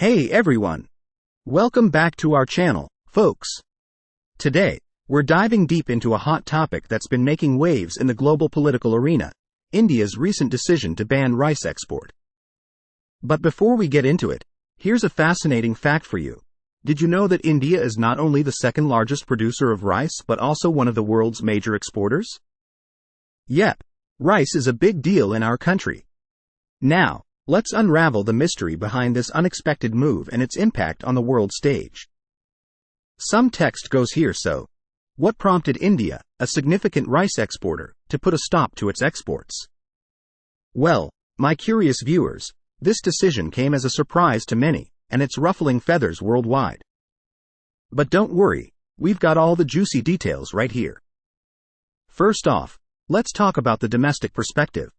Hey everyone! Welcome back to our channel, folks. Today, we're diving deep into a hot topic that's been making waves in the global political arena: India's recent decision to ban rice export. But before we get into it, here's a fascinating fact for you. Did you know that India is not only the second largest producer of rice but also one of the world's major exporters? Yep, rice is a big deal in our country. Now, let's unravel the mystery behind this unexpected move and its impact on the world stage. Some text goes here. So, what prompted India, a significant rice exporter, to put a stop to its exports? Well, my curious viewers, this decision came as a surprise to many, and it's ruffling feathers worldwide. But don't worry, we've got all the juicy details right here. First off, let's talk about the domestic perspective.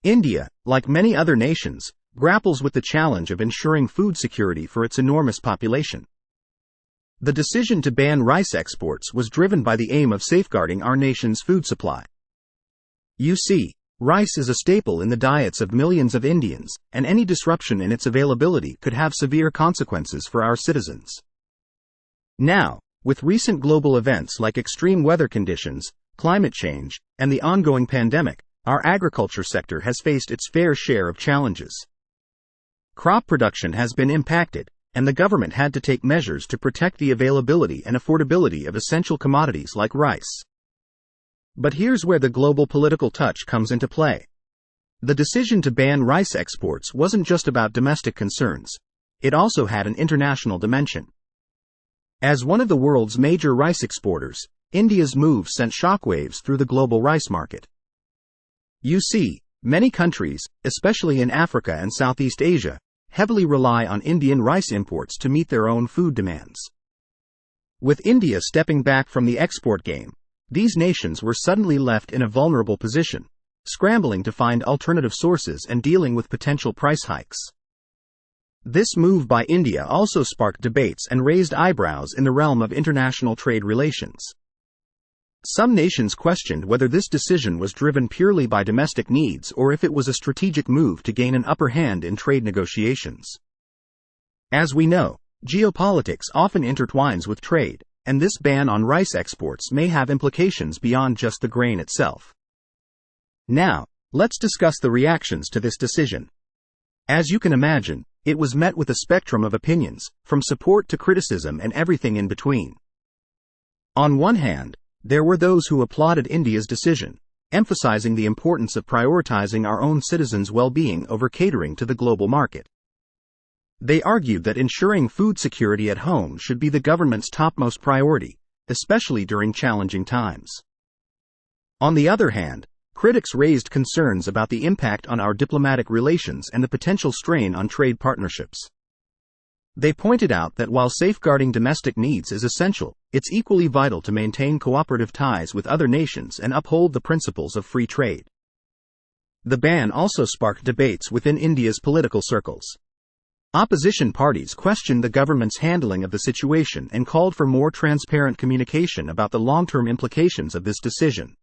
India, like many other nations, grapples with the challenge of ensuring food security for its enormous population. The decision to ban rice exports was driven by the aim of safeguarding our nation's food supply. You see, rice is a staple in the diets of millions of Indians, and any disruption in its availability could have severe consequences for our citizens. Now, with recent global events like extreme weather conditions, climate change, and the ongoing pandemic, our agriculture sector has faced its fair share of challenges. Crop production has been impacted, and the government had to take measures to protect the availability and affordability of essential commodities like rice. But here's where the global political touch comes into play. The decision to ban rice exports wasn't just about domestic concerns. It also had an international dimension. As one of the world's major rice exporters, India's move sent shockwaves through the global rice market. You see, many countries, especially in Africa and Southeast Asia, heavily rely on Indian rice imports to meet their own food demands. With India stepping back from the export game, these nations were suddenly left in a vulnerable position, scrambling to find alternative sources and dealing with potential price hikes. This move by India also sparked debates and raised eyebrows in the realm of international trade relations. Some nations questioned whether this decision was driven purely by domestic needs or if it was a strategic move to gain an upper hand in trade negotiations. As we know, geopolitics often intertwines with trade, and this ban on rice exports may have implications beyond just the grain itself. Now, let's discuss the reactions to this decision. As you can imagine, it was met with a spectrum of opinions, from support to criticism and everything in between. On one hand, there were those who applauded India's decision, emphasizing the importance of prioritizing our own citizens' well-being over catering to the global market. They argued that ensuring food security at home should be the government's topmost priority, especially during challenging times. On the other hand, critics raised concerns about the impact on our diplomatic relations and the potential strain on trade partnerships. They pointed out that while safeguarding domestic needs is essential, it's equally vital to maintain cooperative ties with other nations and uphold the principles of free trade. The ban also sparked debates within India's political circles. Opposition parties questioned the government's handling of the situation and called for more transparent communication about the long-term implications of this decision.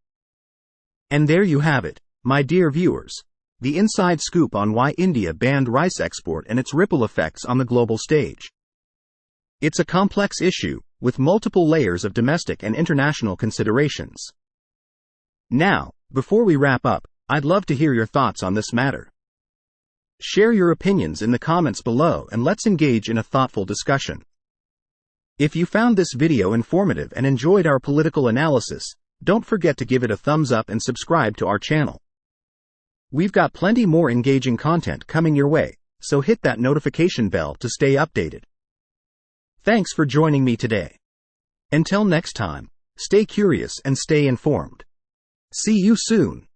And there you have it, my dear viewers. The inside scoop on why India banned rice export and its ripple effects on the global stage. It's a complex issue, with multiple layers of domestic and international considerations. Now, before we wrap up, I'd love to hear your thoughts on this matter. Share your opinions in the comments below and let's engage in a thoughtful discussion. If you found this video informative and enjoyed our political analysis, don't forget to give it a thumbs up and subscribe to our channel. We've got plenty more engaging content coming your way, so hit that notification bell to stay updated. Thanks for joining me today. Until next time, stay curious and stay informed. See you soon.